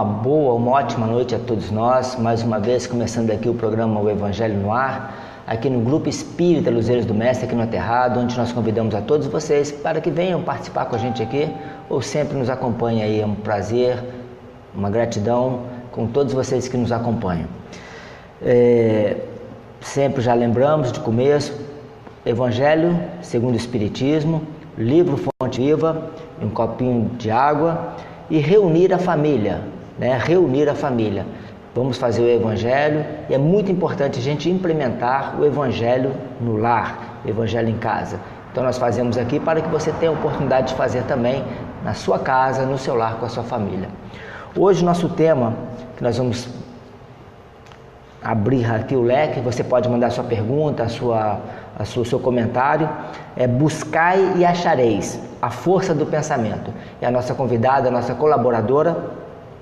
uma ótima noite a todos nós. Mais uma vez, começando aqui o programa O Evangelho no Ar, aqui no Grupo Espírita Luzeiros do Mestre, aqui no Aterrado, onde nós convidamos a todos vocês para que venham participar com a gente aqui, ou sempre nos acompanhem aí. É um prazer, uma gratidão com todos vocês que nos acompanham. Sempre já lembramos de começo, Evangelho segundo o Espiritismo, livro Fonte Viva, um copinho de água e reunir a família, né? Reunir a família. Vamos fazer o Evangelho e é muito importante a gente implementar o Evangelho no lar, o Evangelho em casa. Então nós fazemos aqui para que você tenha a oportunidade de fazer também na sua casa, no seu lar, com a sua família. Hoje o nosso tema, que nós vamos abrir aqui o leque, você pode mandar sua pergunta, seu comentário, é buscai e achareis, a força do pensamento. E a nossa convidada, a nossa colaboradora,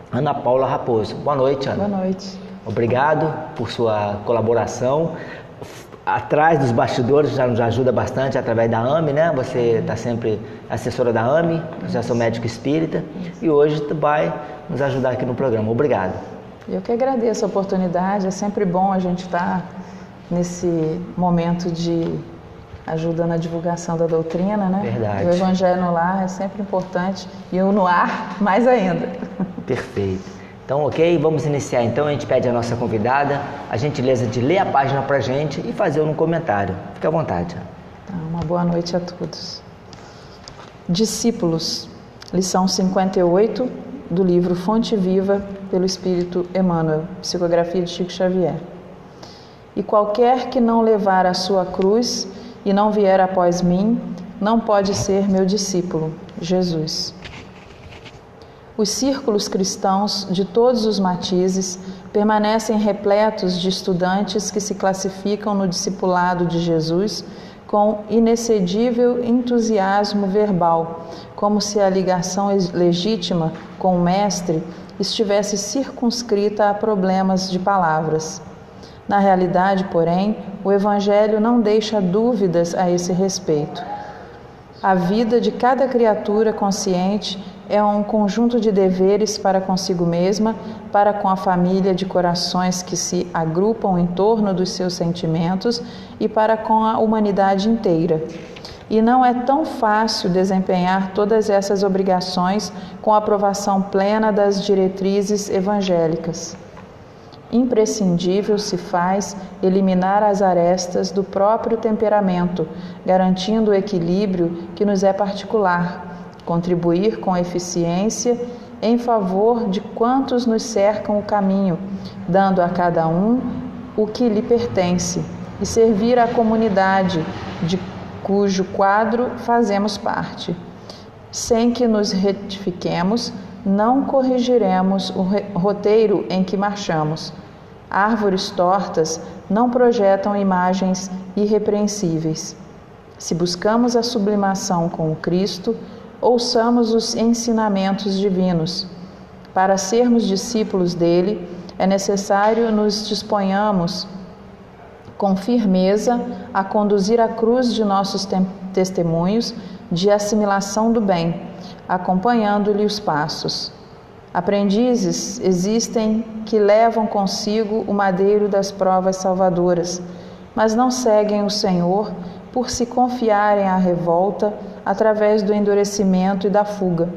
Ana Paula Raposo. Boa noite, Ana. Boa noite. Obrigado por sua colaboração. Atrás dos bastidores já nos ajuda bastante através da AME, né? Você está sempre assessora da AME, já sou médico espírita e hoje vai nos ajudar aqui no programa. Obrigado. Eu que agradeço a oportunidade, é sempre bom a gente estar nesse momento de ajuda na divulgação da doutrina, né? Verdade. O Evangelho no lar é sempre importante e o no ar mais ainda. Perfeito. Então, ok, vamos iniciar então. A gente pede à nossa convidada a gentileza de ler a página para a gente e fazer um comentário. Fique à vontade. Então, uma boa noite a todos. Discípulos, lição 58 do livro Fonte Viva, pelo Espírito Emmanuel, psicografia de Chico Xavier. E qualquer que não levar a sua cruz e não vier após mim, não pode ser meu discípulo. Jesus. Os círculos cristãos de todos os matizes permanecem repletos de estudantes que se classificam no discipulado de Jesus com inexcedível entusiasmo verbal, como se a ligação legítima com o Mestre estivesse circunscrita a problemas de palavras. Na realidade, porém, o Evangelho não deixa dúvidas a esse respeito. A vida de cada criatura consciente é um conjunto de deveres para consigo mesma, para com a família de corações que se agrupam em torno dos seus sentimentos e para com a humanidade inteira. E não é tão fácil desempenhar todas essas obrigações com a aprovação plena das diretrizes evangélicas. Imprescindível se faz eliminar as arestas do próprio temperamento, garantindo o equilíbrio que nos é particular, contribuir com eficiência em favor de quantos nos cercam o caminho, dando a cada um o que lhe pertence, e servir à comunidade de cujo quadro fazemos parte. Sem que nos retifiquemos, não corrigiremos o roteiro em que marchamos. Árvores tortas não projetam imagens irrepreensíveis. Se buscamos a sublimação com o Cristo, ouçamos os ensinamentos divinos. Para sermos discípulos dele, é necessário nos disponhamos com firmeza a conduzir a cruz de nossos testemunhos de assimilação do bem, acompanhando-lhe os passos. Aprendizes existem que levam consigo o madeiro das provas salvadoras, mas não seguem o Senhor por se confiarem à revolta através do endurecimento e da fuga.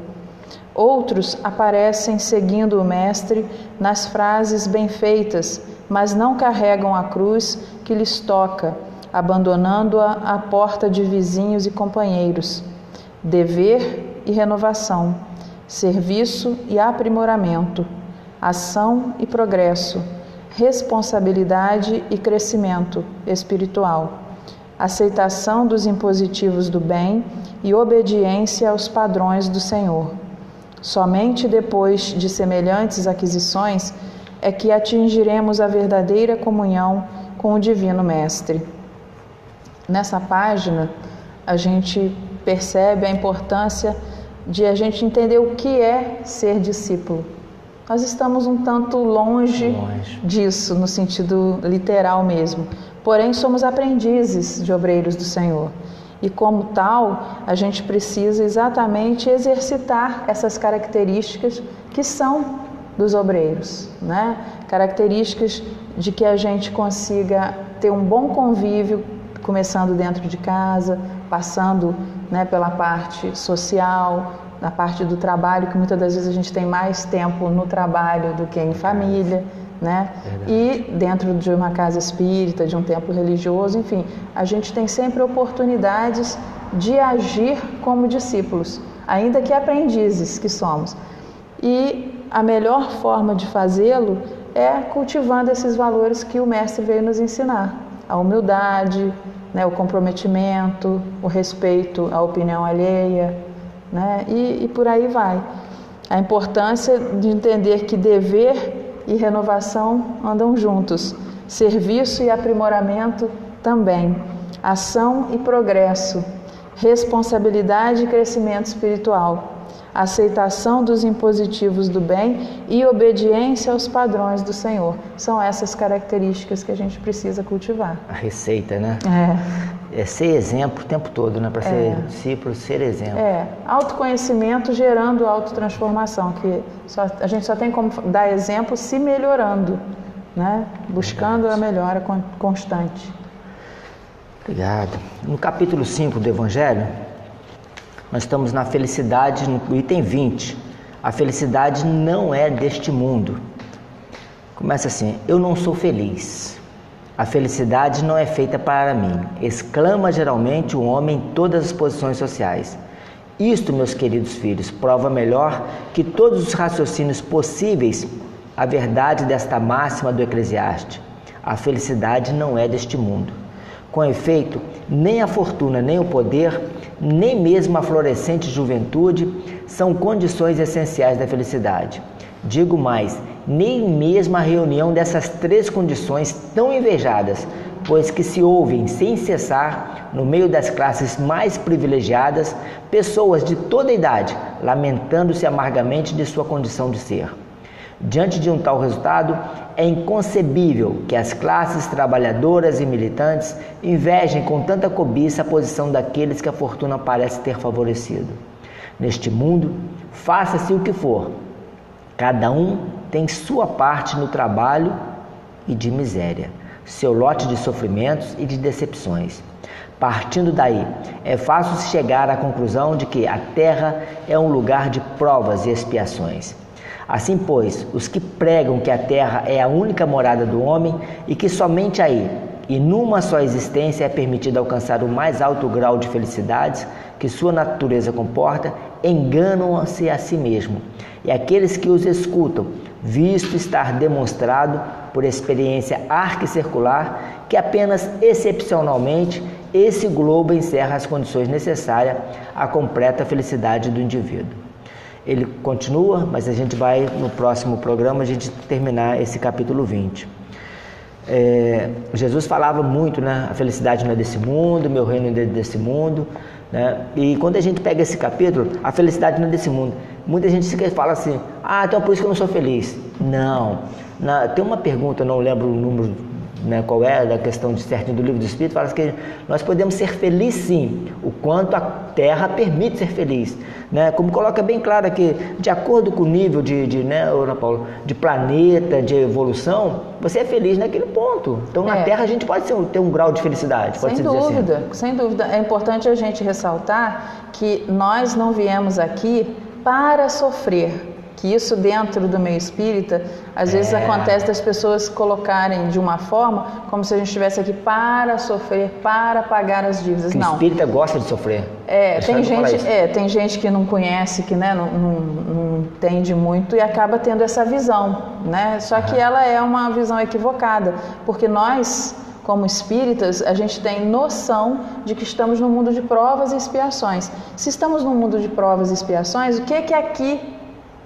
Outros aparecem seguindo o Mestre nas frases bem feitas, mas não carregam a cruz que lhes toca, abandonando-a à porta de vizinhos e companheiros. Dever e renovação, serviço e aprimoramento, ação e progresso, responsabilidade e crescimento espiritual, aceitação dos impositivos do bem e obediência aos padrões do Senhor. Somente depois de semelhantes aquisições é que atingiremos a verdadeira comunhão com o Divino Mestre. Nessa página, a gente percebe a importância de a gente entender o que é ser discípulo. Nós estamos um tanto longe disso, no sentido literal mesmo. Porém, somos aprendizes de obreiros do Senhor. E como tal, a gente precisa exatamente exercitar essas características que são dos obreiros, né? Características de que a gente consiga ter um bom convívio, começando dentro de casa, passando, né, pela parte social, na parte do trabalho, que muitas das vezes a gente tem mais tempo no trabalho do que em família, né? E dentro de uma casa espírita, de um templo religioso, enfim, a gente tem sempre oportunidades de agir como discípulos, ainda que aprendizes que somos. E a melhor forma de fazê-lo é cultivando esses valores que o Mestre veio nos ensinar: a humildade, né, o comprometimento, o respeito à opinião alheia, né, e por aí vai. A importância de entender que dever e renovação andam juntos, serviço e aprimoramento também, ação e progresso, responsabilidade e crescimento espiritual, aceitação dos impositivos do bem e obediência aos padrões do Senhor. São essas características que a gente precisa cultivar. A receita, né? É ser exemplo o tempo todo, né? Para ser discípulo, ser exemplo. Autoconhecimento gerando autotransformação, que a gente só tem como dar exemplo se melhorando, né? Buscando a melhora constante. Obrigado. No capítulo 5 do Evangelho, nós estamos na felicidade, no item 20. A felicidade não é deste mundo. Começa assim: eu não sou feliz. A felicidade não é feita para mim, exclama geralmente o homem em todas as posições sociais. Isto, meus queridos filhos, prova melhor que todos os raciocínios possíveis a verdade desta máxima do Eclesiastes: a felicidade não é deste mundo. Com efeito, nem a fortuna, nem o poder, nem mesmo a florescente juventude são condições essenciais da felicidade. Digo mais, nem mesmo a reunião dessas três condições tão invejadas, pois que se ouvem sem cessar, no meio das classes mais privilegiadas, pessoas de toda idade, lamentando-se amargamente de sua condição de ser. Diante de um tal resultado, é inconcebível que as classes trabalhadoras e militantes invejem com tanta cobiça a posição daqueles que a fortuna parece ter favorecido. Neste mundo, faça-se o que for, cada um tem sua parte no trabalho e de miséria, seu lote de sofrimentos e de decepções. Partindo daí, é fácil chegar à conclusão de que a terra é um lugar de provas e expiações. Assim, pois, os que pregam que a terra é a única morada do homem e que somente aí, e numa só existência, é permitido alcançar o mais alto grau de felicidades que sua natureza comporta, enganam-se a si mesmo. E aqueles que os escutam, visto estar demonstrado por experiência arquicircular que apenas excepcionalmente esse globo encerra as condições necessárias à completa felicidade do indivíduo. Ele continua, mas a gente vai, no próximo programa, a gente terminar esse capítulo 20. Jesus falava muito, né? A felicidade não é desse mundo, meu reino não é desse mundo, né? E quando a gente pega esse capítulo, a felicidade não é desse mundo. Muita gente fala assim: ah, então por isso que eu não sou feliz. Não. Tem uma pergunta, eu não lembro o número, né, qual é, da questão de certinho do Livro do Espírito, fala que nós podemos ser felizes sim, o quanto a Terra permite ser feliz, né? Como coloca bem claro aqui, de acordo com o nível né, Ana Paula, de planeta, de evolução, você é feliz naquele ponto. Então na Terra a gente pode ter um grau de felicidade, pode sem dizer dúvida, assim. Sem dúvida. É importante a gente ressaltar que nós não viemos aqui para sofrer. Que isso dentro do meio espírita, às vezes acontece das pessoas colocarem de uma forma como se a gente estivesse aqui para sofrer, para pagar as dívidas. Não. O espírita gosta de sofrer. Tem gente que não conhece, que, né, não entende muito e acaba tendo essa visão, né? Só que ela é uma visão equivocada, porque nós, como espíritas, a gente tem noção de que estamos no mundo de provas e expiações. Se estamos no mundo de provas e expiações, o que aqui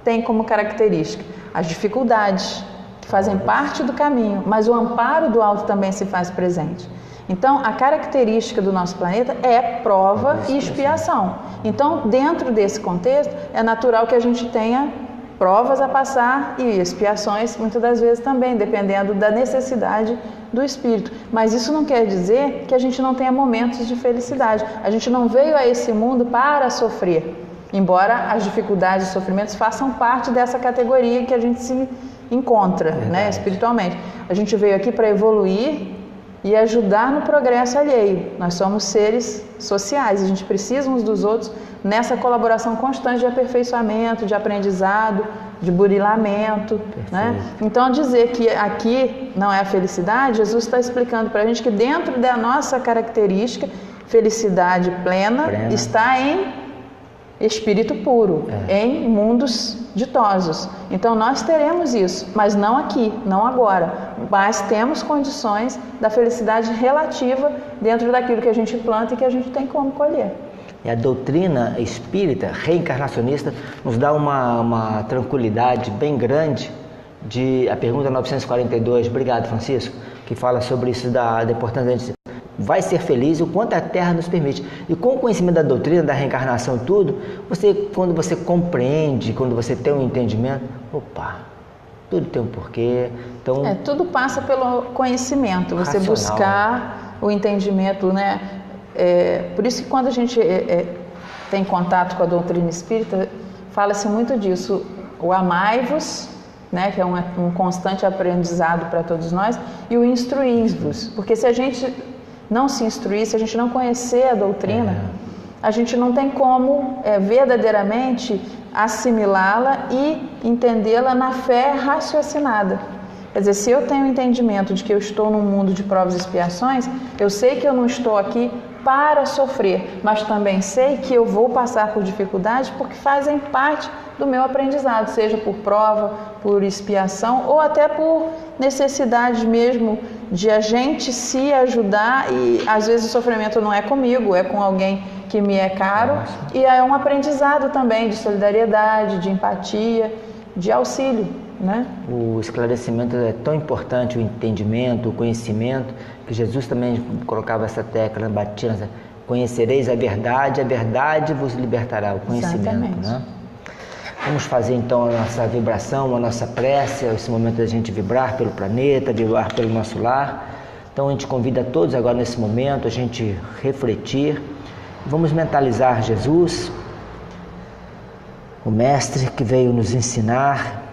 tem como característica? As dificuldades, que fazem parte do caminho, mas o amparo do alto também se faz presente. Então, a característica do nosso planeta é prova e expiação. Então, dentro desse contexto, é natural que a gente tenha provas a passar e expiações, muitas das vezes também, dependendo da necessidade do espírito. Mas isso não quer dizer que a gente não tenha momentos de felicidade. A gente não veio a esse mundo para sofrer. Embora as dificuldades e sofrimentos façam parte dessa categoria que a gente se encontra, né, espiritualmente. A gente veio aqui para evoluir e ajudar no progresso alheio. Nós somos seres sociais, a gente precisa uns dos outros nessa colaboração constante de aperfeiçoamento, de aprendizado, de burilamento, né? Então, dizer que aqui não é a felicidade, Jesus está explicando para a gente que dentro da nossa característica, felicidade plena. Está em espírito puro, em mundos ditosos. Então nós teremos isso, mas não aqui, não agora. Mas temos condições da felicidade relativa dentro daquilo que a gente planta e que a gente tem como colher. E a doutrina espírita, reencarnacionista, nos dá uma tranquilidade bem grande a pergunta 942, obrigado Francisco, que fala sobre isso da importância da gente vai ser feliz o quanto a Terra nos permite. E com o conhecimento da doutrina, da reencarnação e tudo, quando você compreende, quando você tem um entendimento, tudo tem um porquê. Então, tudo passa pelo conhecimento, você buscar o entendimento, né? Por isso que quando a gente tem contato com a doutrina espírita, fala-se muito disso, o amai-vos, né, que é um constante aprendizado para todos nós, e o instruí-vos, porque se a gente não se instruir, se a gente não conhecer a doutrina, a gente não tem como verdadeiramente assimilá-la e entendê-la na fé raciocinada. Quer dizer, se eu tenho o entendimento de que eu estou num mundo de provas e expiações, eu sei que eu não estou aqui para sofrer, mas também sei que eu vou passar por dificuldades porque fazem parte do meu aprendizado, seja por prova, por expiação ou até por necessidade mesmo de a gente se ajudar, e às vezes o sofrimento não é comigo, é com alguém que me é caro, e é um aprendizado também de solidariedade, de empatia, de auxílio, né? O esclarecimento é tão importante, o entendimento, o conhecimento, que Jesus também colocava essa tecla, batia, conhecereis a verdade vos libertará, o conhecimento. Exatamente. Né? Vamos fazer então a nossa vibração, a nossa prece, esse momento da gente vibrar pelo planeta, vibrar pelo nosso lar. Então a gente convida todos agora nesse momento a gente refletir. Vamos mentalizar Jesus, o Mestre que veio nos ensinar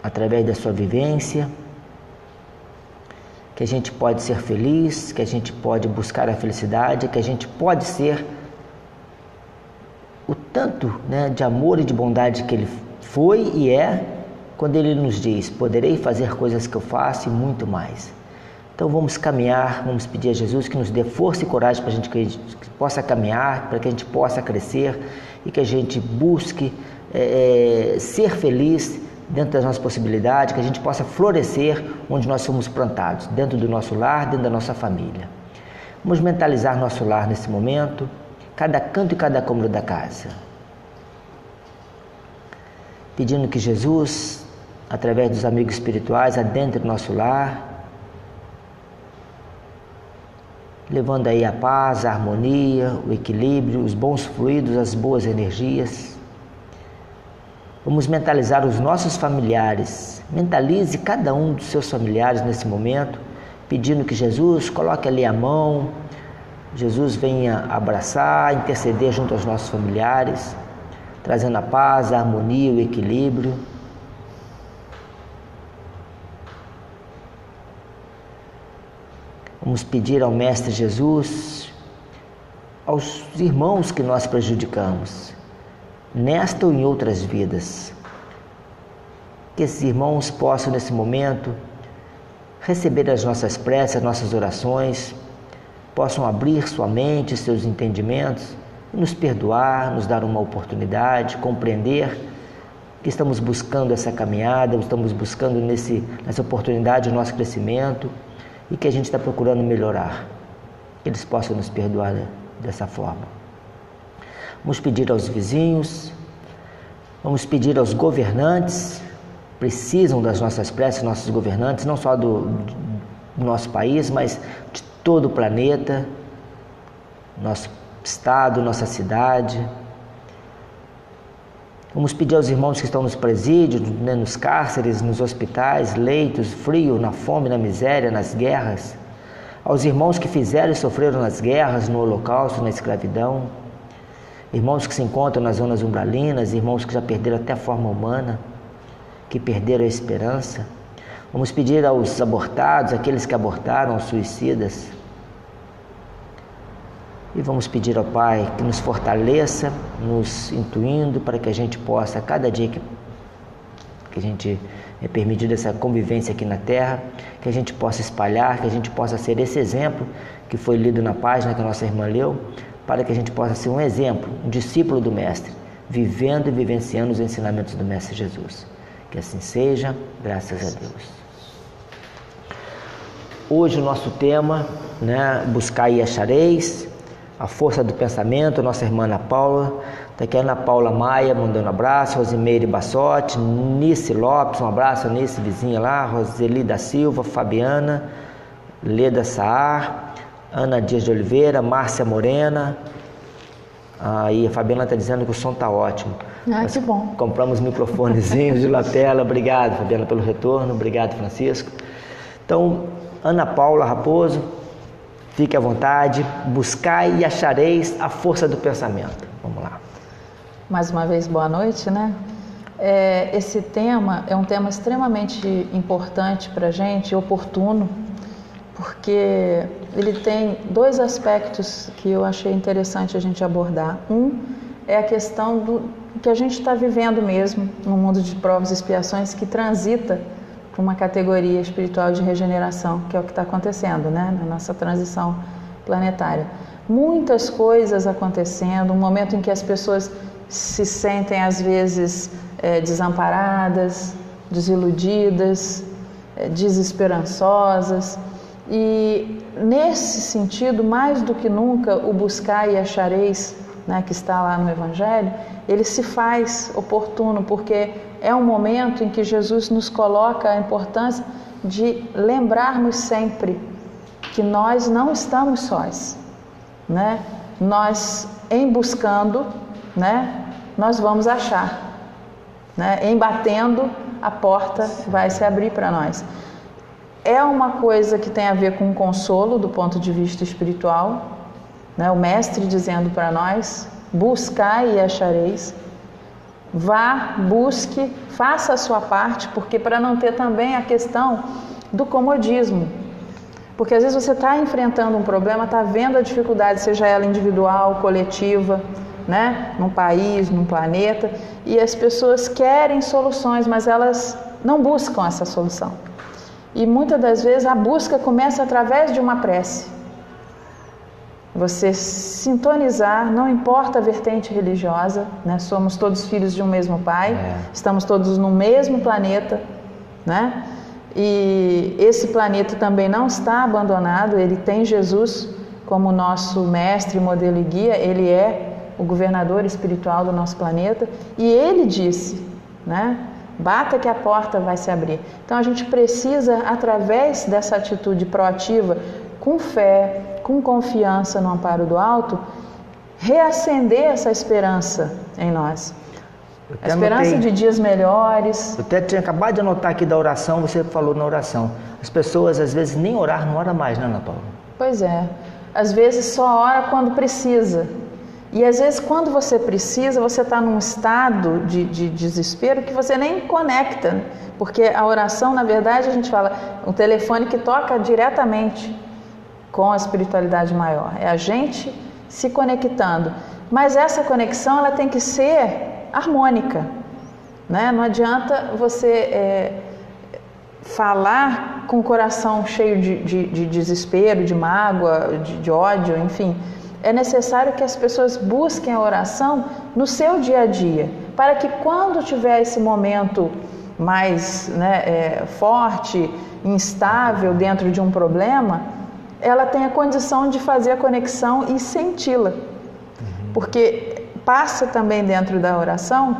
através da sua vivência, que a gente pode ser feliz, que a gente pode buscar a felicidade, que a gente pode ser o tanto, né, de amor e de bondade que Ele foi e é, quando Ele nos diz, poderei fazer coisas que eu faço e muito mais. Então vamos caminhar, vamos pedir a Jesus que nos dê força e coragem para a gente que possa caminhar, para que a gente possa crescer e que a gente busque ser feliz dentro das nossas possibilidades, que a gente possa florescer onde nós somos plantados, dentro do nosso lar, dentro da nossa família. Vamos mentalizar nosso lar nesse momento, cada canto e cada cômodo da casa, pedindo que Jesus, através dos amigos espirituais, adentre o nosso lar, levando aí a paz, a harmonia, o equilíbrio, os bons fluidos, as boas energias. Vamos mentalizar os nossos familiares. Mentalize cada um dos seus familiares nesse momento, pedindo que Jesus coloque ali a mão, Jesus venha abraçar, interceder junto aos nossos familiares, trazendo a paz, a harmonia, o equilíbrio. Vamos pedir ao Mestre Jesus, aos irmãos que nós prejudicamos, nesta ou em outras vidas, que esses irmãos possam nesse momento receber as nossas preces, as nossas orações, possam abrir sua mente, seus entendimentos, e nos perdoar, nos dar uma oportunidade, compreender que estamos buscando essa caminhada, estamos buscando nessa oportunidade o nosso crescimento e que a gente está procurando melhorar, que eles possam nos perdoar dessa forma. Vamos pedir aos vizinhos, vamos pedir aos governantes, precisam das nossas preces, nossos governantes, não só do nosso país, mas de todo o planeta, nosso estado, nossa cidade. Vamos pedir aos irmãos que estão nos presídios, né, nos cárceres, nos hospitais, leitos, frio, na fome, na miséria, nas guerras, aos irmãos que fizeram e sofreram nas guerras, no holocausto, na escravidão, irmãos que se encontram nas zonas umbralinas, irmãos que já perderam até a forma humana, que perderam a esperança. Vamos pedir aos abortados, aqueles que abortaram, aos suicidas. E vamos pedir ao Pai que nos fortaleça, nos intuindo para que a gente possa, a cada dia que a gente é permitido essa convivência aqui na Terra, que a gente possa espalhar, que a gente possa ser esse exemplo que foi lido na página que a nossa irmã leu, para que a gente possa ser um exemplo, um discípulo do Mestre, vivendo e vivenciando os ensinamentos do Mestre Jesus. Que assim seja, graças a Deus. Hoje o nosso tema, buscai e achareis, a força do pensamento, nossa irmã Ana Paula, está aqui a Ana Paula Maia mandando um abraço, Rosimeire Bassotti, Nice Lopes, um abraço, Nice vizinha lá, Roseli da Silva, Fabiana, Leda Saar, Ana Dias de Oliveira, Márcia Morena, aí a Fabiana está dizendo que o som está ótimo. Que bom. Compramos microfonezinhos de lapela, obrigado Fabiana pelo retorno, obrigado Francisco. Então, Ana Paula Raposo, fique à vontade, buscai e achareis a força do pensamento. Vamos lá. Mais uma vez, boa noite, Esse tema é um tema extremamente importante para a gente, oportuno, porque ele tem dois aspectos que eu achei interessante a gente abordar. Um é a questão do que a gente está vivendo mesmo no mundo de provas e expiações, que transita para uma categoria espiritual de regeneração, que é o que está acontecendo, na nossa transição planetária. Muitas coisas acontecendo, um momento em que as pessoas se sentem às vezes desamparadas, desiludidas, desesperançosas, e nesse sentido, mais do que nunca, o buscar e achareis, que está lá no Evangelho, ele se faz oportuno, porque é um momento em que Jesus nos coloca a importância de lembrarmos sempre que nós não estamos sós, Nós, em buscando, nós vamos achar, Em batendo, a porta vai se abrir para nós. É uma coisa que tem a ver com consolo do ponto de vista espiritual, O Mestre dizendo para nós: buscai e achareis. Vá, busque, faça a sua parte, porque para não ter também a questão do comodismo. Porque às vezes você está enfrentando um problema, está vendo a dificuldade, seja ela individual, coletiva, num país, num planeta, e as pessoas querem soluções, mas elas não buscam essa solução. E muitas das vezes a busca começa através de uma prece. Você sintonizar, não importa a vertente religiosa, somos todos filhos de um mesmo Pai, estamos todos no mesmo planeta, E esse planeta também não está abandonado, ele tem Jesus como nosso mestre, modelo e guia, ele é o governador espiritual do nosso planeta, e ele disse, bata que a porta vai se abrir. Então a gente precisa, através dessa atitude proativa, com fé, com confiança no amparo do alto, reacender essa esperança em nós. A esperança de dias melhores. Eu até tinha acabado de anotar aqui da oração, você falou na oração. As pessoas às vezes nem orar, não oram mais, Ana Paula? Pois é. Às vezes só ora quando precisa. E às vezes quando você precisa, você está num estado de desespero que você nem conecta. Porque a oração, na verdade, a gente fala, um telefone que toca diretamente com a espiritualidade maior. É a gente se conectando. Mas essa conexão, ela tem que ser harmônica, Não adianta você falar com o coração cheio de desespero, de mágoa, de ódio, enfim. É necessário que as pessoas busquem a oração no seu dia a dia, para que quando tiver esse momento mais forte, instável dentro de um problema, ela tenha condição de fazer a conexão e senti-la. Porque passa também dentro da oração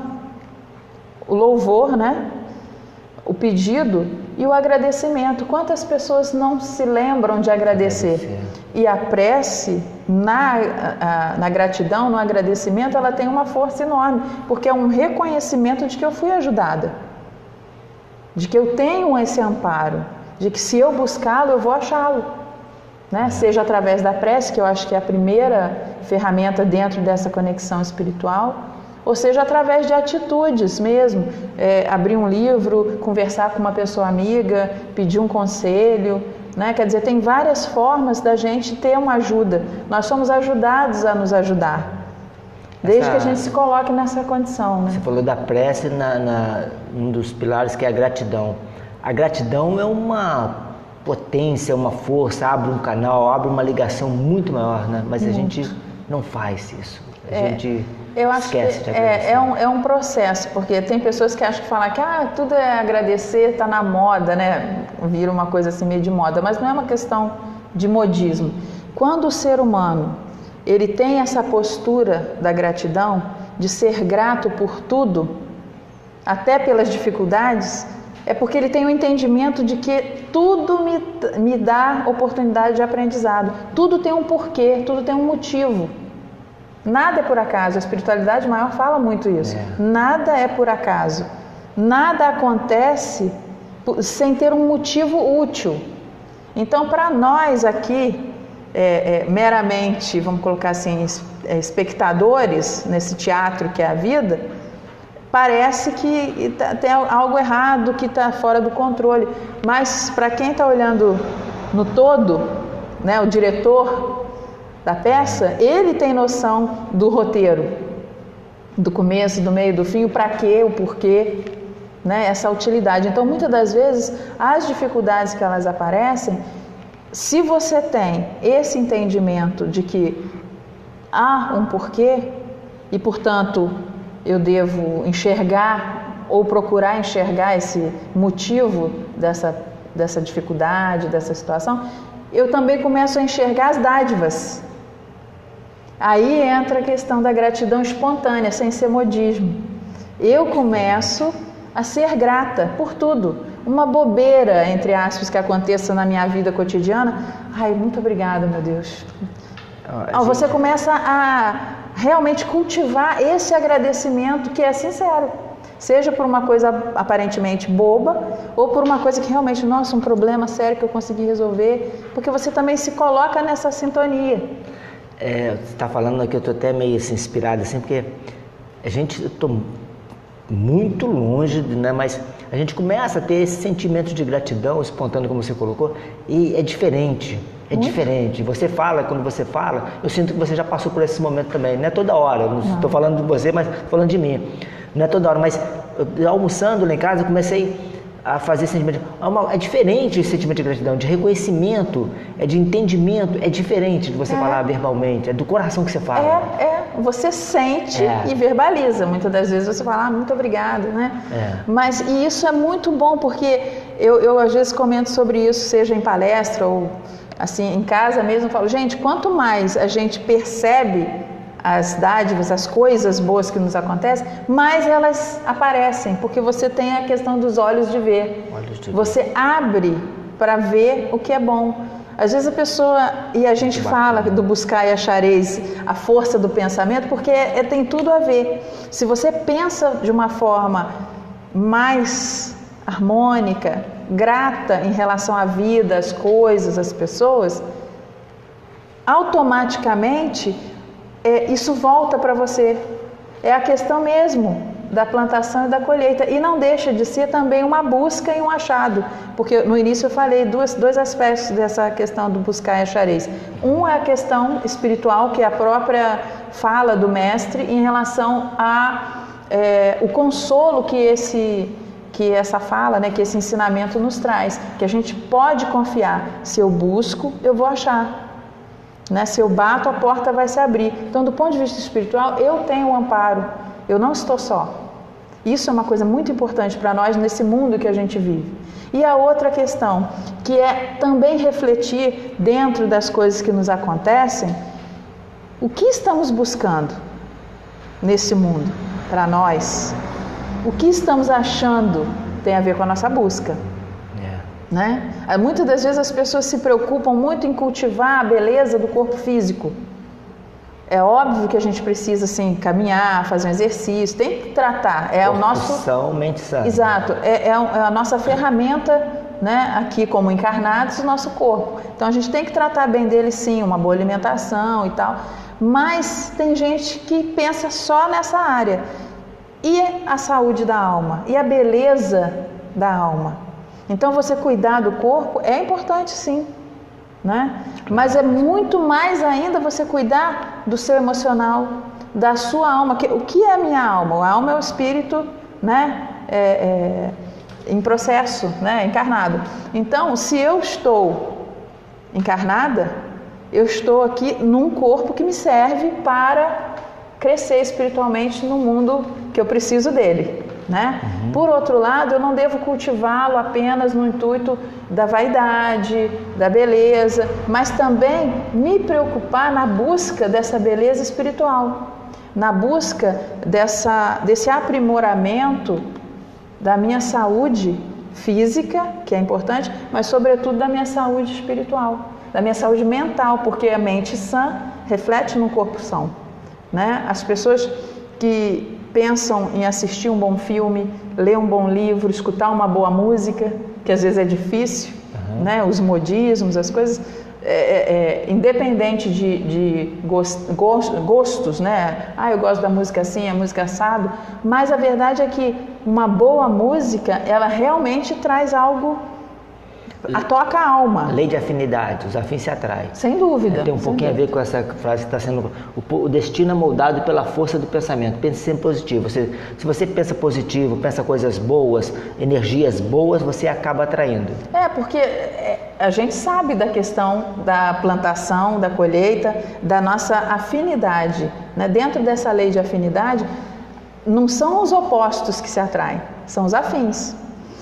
o louvor, o pedido e o agradecimento. Quantas pessoas não se lembram de agradecer? E a prece, na gratidão, no agradecimento, ela tem uma força enorme, porque é um reconhecimento de que eu fui ajudada, de que eu tenho esse amparo, de que se eu buscá-lo, eu vou achá-lo. né? Seja através da prece, que eu acho que é a primeira ferramenta dentro dessa conexão espiritual, ou seja através de atitudes mesmo, abrir um livro, conversar com uma pessoa amiga, pedir um conselho, né? Quer dizer, tem várias formas da gente ter uma ajuda. Nós somos ajudados a nos ajudar, desde que a gente se coloque nessa condição, né? Você falou da prece um dos pilares, que é a gratidão. A gratidão é uma potência, uma força, abre um canal, abre uma ligação muito maior, né? Mas a gente não faz isso. A gente esquece de agradecer. É um processo, porque tem pessoas que acham que falar que tudo é agradecer, está na moda, né? Vira uma coisa assim meio de moda, mas não é uma questão de modismo. Quando o ser humano ele tem essa postura da gratidão, de ser grato por tudo, até pelas dificuldades, é porque ele tem o entendimento de que tudo me dá oportunidade de aprendizado. Tudo tem um porquê, tudo tem um motivo. Nada é por acaso. A espiritualidade maior fala muito isso. Nada é por acaso. Nada acontece sem ter um motivo útil. Então, para nós aqui, meramente, vamos colocar assim, espectadores nesse teatro que é a vida, parece que tem algo errado, que está fora do controle. Mas para quem está olhando no todo, né, o diretor da peça, ele tem noção do roteiro, do começo, do meio, do fim, o para quê, o porquê, né, essa utilidade. Então, muitas das vezes, as dificuldades que elas aparecem, se você tem esse entendimento de que há um porquê e, portanto, eu devo enxergar ou procurar enxergar esse motivo dessa dificuldade, dessa situação, eu também começo a enxergar as dádivas. Aí entra a questão da gratidão espontânea, sem ser modismo. Eu começo a ser grata por tudo. Uma bobeira, entre aspas, que aconteça na minha vida cotidiana, muito obrigada, meu Deus. Você começa a realmente cultivar esse agradecimento que é sincero, seja por uma coisa aparentemente boba ou por uma coisa que realmente, nossa, um problema sério que eu consegui resolver, porque você também se coloca nessa sintonia. Você está falando aqui, eu estou até meio assim, inspirado assim, porque eu estou muito longe, né, mas a gente começa a ter esse sentimento de gratidão espontâneo, como você colocou, e é diferente. É diferente. Você fala, quando você fala, eu sinto que você já passou por esse momento também. Não é toda hora, não estou falando de você, mas estou falando de mim. Não é toda hora, mas eu, almoçando lá em casa, eu comecei a fazer esse sentimento. É diferente esse sentimento de gratidão, de reconhecimento, de entendimento, é diferente de você falar verbalmente, é do coração que você fala. Você sente e verbaliza. Muitas das vezes você fala, muito obrigado, né? Mas e isso é muito bom, porque eu às vezes comento sobre isso, seja em palestra ou assim, em casa mesmo, eu falo, gente, quanto mais a gente percebe as dádivas, as coisas boas que nos acontecem, mais elas aparecem, porque você tem a questão dos olhos de ver. Você abre para ver o que é bom. Às vezes a pessoa, e a gente fala do buscar e achareis a força do pensamento, porque tem tudo a ver. Se você pensa de uma forma mais harmônica, grata em relação à vida, às coisas, às pessoas, automaticamente isso volta para você. É a questão mesmo da plantação e da colheita, e não deixa de ser também uma busca e um achado, porque no início eu falei dois aspectos dessa questão do buscar e achareis. Um é a questão espiritual, que é a própria fala do mestre em relação a o consolo que essa fala, né, que esse ensinamento nos traz, que a gente pode confiar. Se eu busco, eu vou achar, né? Se eu bato, a porta vai se abrir. Então, do ponto de vista espiritual, eu tenho um amparo, eu não estou só. Isso é uma coisa muito importante para nós nesse mundo que a gente vive. E a outra questão, que é também refletir dentro das coisas que nos acontecem, o que estamos buscando nesse mundo para nós? O que estamos achando tem a ver com a nossa busca, né? Muitas das vezes as pessoas se preocupam muito em cultivar a beleza do corpo físico. É óbvio que a gente precisa, assim, caminhar, fazer um exercício, tem que tratar. É o nosso... mente sã. Exato. É a nossa ferramenta né, aqui como encarnados, o nosso corpo. Então a gente tem que tratar bem dele sim, uma boa alimentação e tal, mas tem gente que pensa só nessa área. E a saúde da alma? E a beleza da alma? Então você cuidar do corpo é importante sim, né? Mas é muito mais ainda você cuidar do seu emocional, da sua alma. O que é a minha alma? A alma é o espírito, né? Em processo, né? Encarnado. Então, se eu estou encarnada, eu estou aqui num corpo que me serve para crescer espiritualmente no mundo que eu preciso dele, né? Por outro lado, eu não devo cultivá-lo apenas no intuito da vaidade, da beleza, mas também me preocupar na busca dessa beleza espiritual, na busca desse aprimoramento da minha saúde física, que é importante, mas sobretudo da minha saúde espiritual, da minha saúde mental, porque a mente sã reflete no corpo são, né? As pessoas que pensam em assistir um bom filme, ler um bom livro, escutar uma boa música, que às vezes é difícil, né? Os modismos, as coisas, independente de gostos, né? Eu gosto da música assim, a música assado, mas a verdade é que uma boa música, ela realmente traz algo, toca a alma. Lei de afinidade, os afins se atraem. Sem dúvida. Tem um pouquinho a ver com essa frase que está sendo... O destino é moldado pela força do pensamento. Pense sempre positivo. Se você pensa positivo, pensa coisas boas, energias boas, você acaba atraindo. Porque a gente sabe da questão da plantação, da colheita, da nossa afinidade, né? Dentro dessa lei de afinidade, não são os opostos que se atraem, são os afins.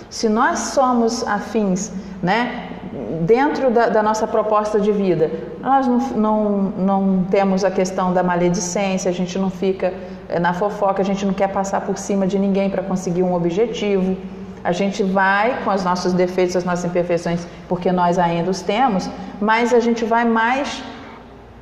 Se nós somos afins, né, dentro da nossa proposta de vida, nós não temos a questão da maledicência, a gente não fica na fofoca, a gente não quer passar por cima de ninguém para conseguir um objetivo, a gente vai com os nossos defeitos, as nossas imperfeições, porque nós ainda os temos, mas a gente vai mais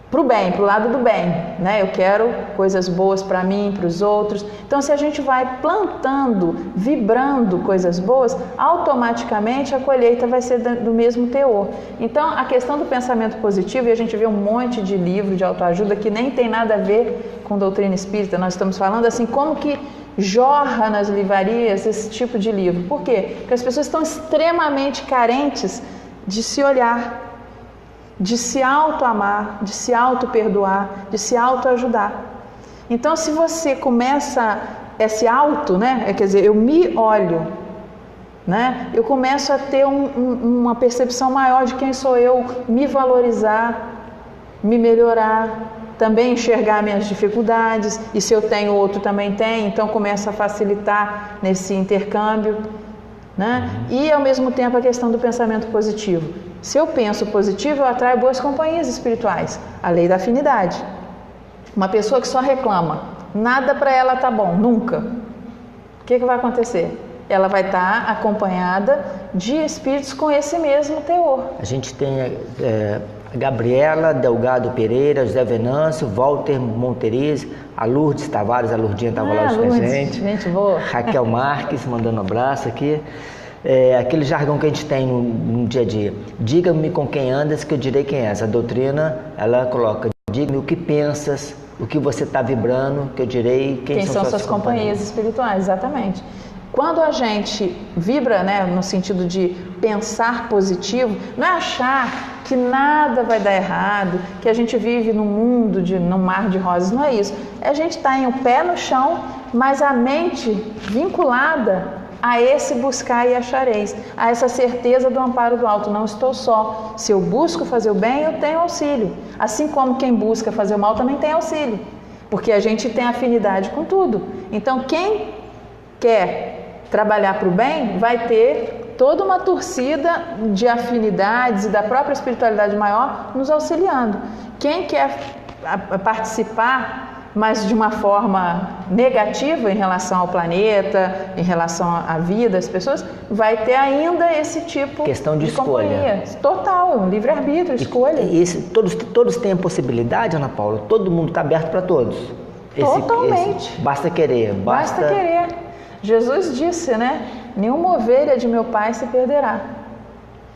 para o bem, para o lado do bem, né? Eu quero coisas boas para mim, para os outros. Então, se a gente vai plantando, vibrando coisas boas, automaticamente a colheita vai ser do mesmo teor. Então, a questão do pensamento positivo, e a gente vê um monte de livro de autoajuda que nem tem nada a ver com doutrina espírita, nós estamos falando assim, como que jorra nas livrarias esse tipo de livro. Por quê? Porque as pessoas estão extremamente carentes de se olhar, de se auto-amar, de se auto-perdoar, de se auto-ajudar. Então, se você começa esse auto, né? Quer dizer, eu me olho, né? Eu começo a ter uma percepção maior de quem sou eu, me valorizar, me melhorar, também enxergar minhas dificuldades, e se eu tenho, o outro também tem, então começa a facilitar nesse intercâmbio, né? E ao mesmo tempo a questão do pensamento positivo. Se eu penso positivo, eu atraio boas companhias espirituais. A lei da afinidade. Uma pessoa que só reclama, nada para ela tá bom, nunca. O que vai acontecer? Ela vai estar acompanhada de espíritos com esse mesmo teor. A gente tem a Gabriela Delgado Pereira, José Venâncio, Walter Monteriz, a Lourdes Tavares, a Lourdinha estava lá hoje com a gente boa. Raquel Marques mandando um abraço aqui. Aquele jargão que a gente tem no dia a dia. Diga-me com quem andas que eu direi quem és. A doutrina, ela coloca, diga-me o que pensas, o que você está vibrando, que eu direi quem são suas companhias espirituais. Exatamente. Quando a gente vibra, né, no sentido de pensar positivo, não é achar que nada vai dar errado, que a gente vive num mundo, num mar de rosas, não é isso. A gente está em um pé no chão, mas a mente vinculada a esse buscar e achareis, a essa certeza do amparo do alto. Não estou só. Se eu busco fazer o bem, eu tenho auxílio. Assim como quem busca fazer o mal também tem auxílio, porque a gente tem afinidade com tudo. Então, quem quer trabalhar para o bem vai ter toda uma torcida de afinidades e da própria espiritualidade maior nos auxiliando. Quem quer participar, mas de uma forma negativa em relação ao planeta, em relação à vida das pessoas, vai ter ainda esse tipo questão de escolha. Companhia. Total, um livre-arbítrio, escolha. Todos têm a possibilidade, Ana Paula? Todo mundo está aberto para todos? Totalmente. Basta querer. Basta querer. Jesus disse, né? Nenhuma ovelha de meu Pai se perderá.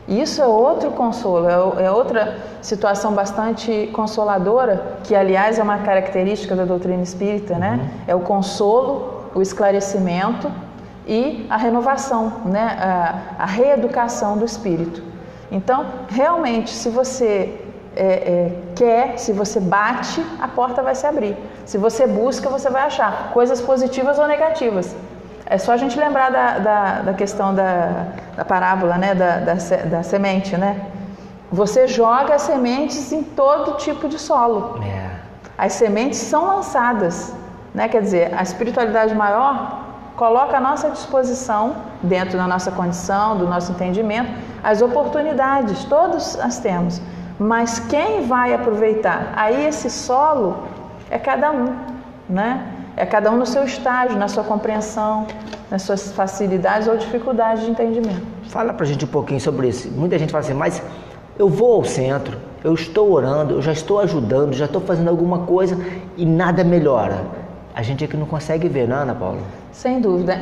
Isso é outro consolo, é outra situação bastante consoladora, que aliás é uma característica da doutrina espírita, né? É o consolo, o esclarecimento e a renovação, né? A reeducação do espírito. Então, realmente, se você quer, se você bate, a porta vai se abrir. Se você busca, você vai achar coisas positivas ou negativas. É só a gente lembrar da questão da parábola, né? Da semente, né? Você joga as sementes em todo tipo de solo. As sementes são lançadas, né? Quer dizer, a espiritualidade maior coloca à nossa disposição, dentro da nossa condição, do nosso entendimento, as oportunidades, todos as temos. Mas quem vai aproveitar? Aí esse solo é cada um, né? É cada um no seu estágio, na sua compreensão, nas suas facilidades ou dificuldades de entendimento. Fala pra gente um pouquinho sobre isso. Muita gente fala assim, mas eu vou ao centro, eu estou orando, eu já estou ajudando, já estou fazendo alguma coisa e nada melhora. A gente é que não consegue ver, não, Ana Paula? Sem dúvida.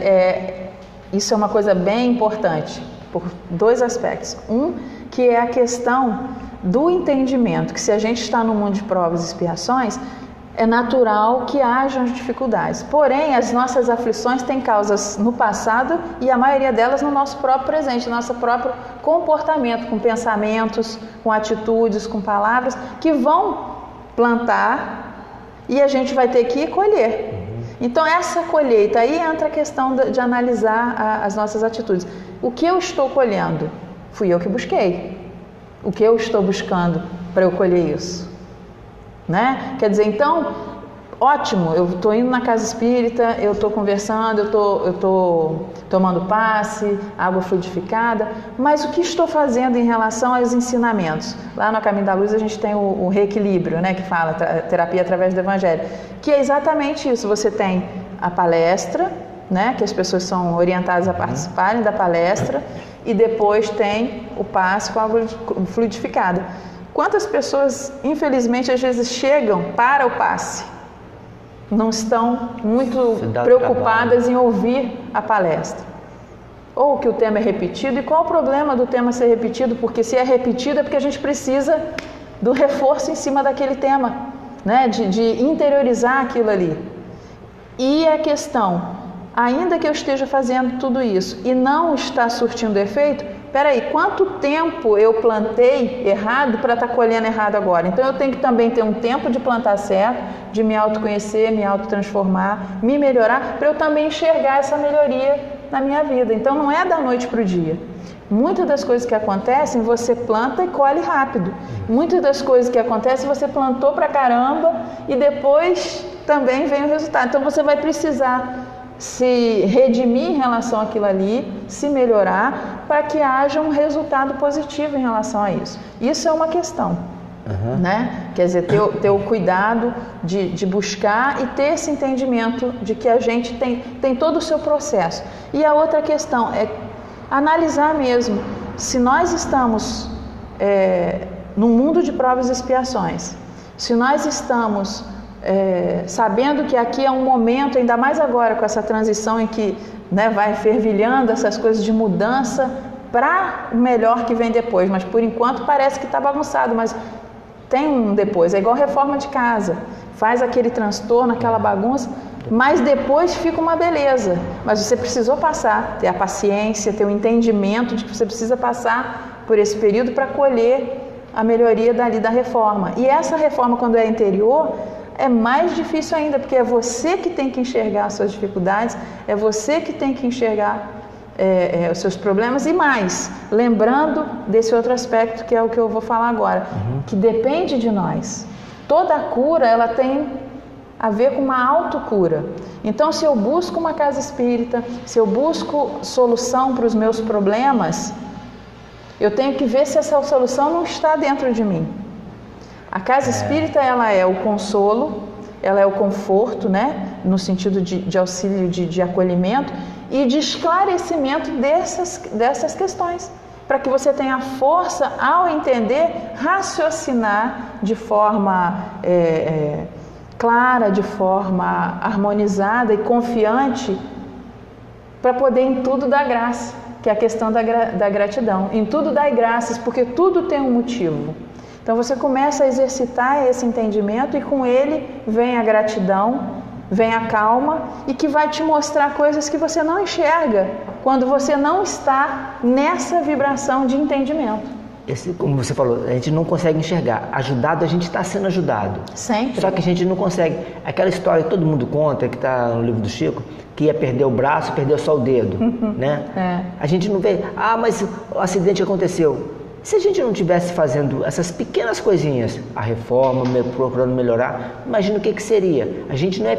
Isso é uma coisa bem importante, por dois aspectos. Um, que é a questão do entendimento, que se a gente está no mundo de provas e expiações, é natural que hajam dificuldades. Porém, as nossas aflições têm causas no passado e a maioria delas no nosso próprio presente, no nosso próprio comportamento, com pensamentos, com atitudes, com palavras, que vão plantar e a gente vai ter que colher. Então, essa colheita, aí entra a questão de analisar as nossas atitudes. O que eu estou colhendo? Fui eu que busquei. O que eu estou buscando para eu colher isso? Né? Quer dizer, então, ótimo, eu estou indo na casa espírita, eu estou conversando, eu estou tomando passe, água fluidificada, mas o que estou fazendo em relação aos ensinamentos? Lá no Caminho da Luz a gente tem o reequilíbrio, né, que fala terapia através do Evangelho, que é exatamente isso. Você tem a palestra, né, que as pessoas são orientadas a participarem da palestra, e depois tem o passe com água fluidificada. Quantas pessoas, infelizmente, às vezes chegam para o passe, não estão muito preocupadas em ouvir a palestra? Ou que o tema é repetido, e qual o problema do tema ser repetido? Porque se é repetido é porque a gente precisa do reforço em cima daquele tema, né? de interiorizar aquilo ali. E a questão, ainda que eu esteja fazendo tudo isso e não está surtindo efeito, peraí, quanto tempo eu plantei errado para estar colhendo errado agora? Então eu tenho que também ter um tempo de plantar certo, de me autoconhecer, me autotransformar, me melhorar, para eu também enxergar essa melhoria na minha vida. Então não é da noite para o dia. Muitas das coisas que acontecem, você planta e colhe rápido. Muitas das coisas que acontecem, você plantou pra caramba e depois também vem o resultado. Então você vai precisar se redimir em relação àquilo ali, se melhorar, para que haja um resultado positivo em relação a isso. Isso é uma questão, né? Quer dizer, ter o cuidado de buscar e ter esse entendimento de que a gente tem todo o seu processo. E a outra questão é analisar mesmo, se nós estamos num mundo de provas e expiações, se nós estamos sabendo que aqui é um momento, ainda mais agora com essa transição em que, né, vai fervilhando essas coisas de mudança para o melhor que vem depois, mas por enquanto parece que está bagunçado, mas tem um depois, é igual reforma de casa, faz aquele transtorno, aquela bagunça, mas depois fica uma beleza. Mas você precisou passar, ter a paciência, ter o entendimento de que você precisa passar por esse período para colher a melhoria dali da reforma. E essa reforma, quando é interior, é mais difícil ainda, porque é você que tem que enxergar as suas dificuldades, é você que tem que enxergar os seus problemas e mais, lembrando desse outro aspecto que é o que eu vou falar agora, que depende de nós. Toda a cura, ela tem a ver com uma autocura. Então, se eu busco uma casa espírita, se eu busco solução para os meus problemas, eu tenho que ver se essa solução não está dentro de mim. A casa espírita, ela é o consolo, ela é o conforto, né? No sentido de auxílio, de acolhimento e de esclarecimento dessas questões, para que você tenha força, ao entender, raciocinar de forma clara, de forma harmonizada e confiante, para poder em tudo dar graça. que é a questão da gratidão. Em tudo dai graças, porque tudo tem um motivo. Então você começa a exercitar esse entendimento e com ele vem a gratidão, vem a calma e que vai te mostrar coisas que você não enxerga quando você não está nessa vibração de entendimento. Como você falou, a gente não consegue enxergar. Ajudado, a gente está sendo ajudado. Sempre. Só que a gente não consegue. Aquela história que todo mundo conta, que está no livro do Chico, que ia perder o braço, perdeu só o dedo, né? A gente não vê, mas o acidente aconteceu. Se a gente não estivesse fazendo essas pequenas coisinhas, a reforma, procurando melhorar, imagina o que seria. A gente não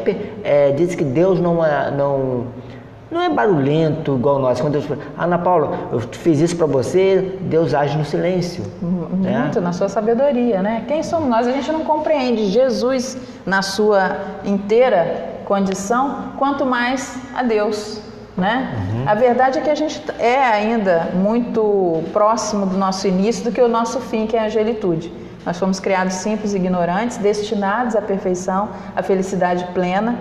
diz que Deus não é barulhento igual nós. Quando Deus fala, Ana Paula, eu fiz isso para você, Deus age no silêncio. Muito, na sua sabedoria, né? Quem somos nós? A gente não compreende Jesus na sua inteira condição, quanto mais a Deus, né? A verdade é que a gente é ainda muito próximo do nosso início do que o nosso fim, que é a angelitude. Nós fomos criados simples e ignorantes, destinados à perfeição, à felicidade plena,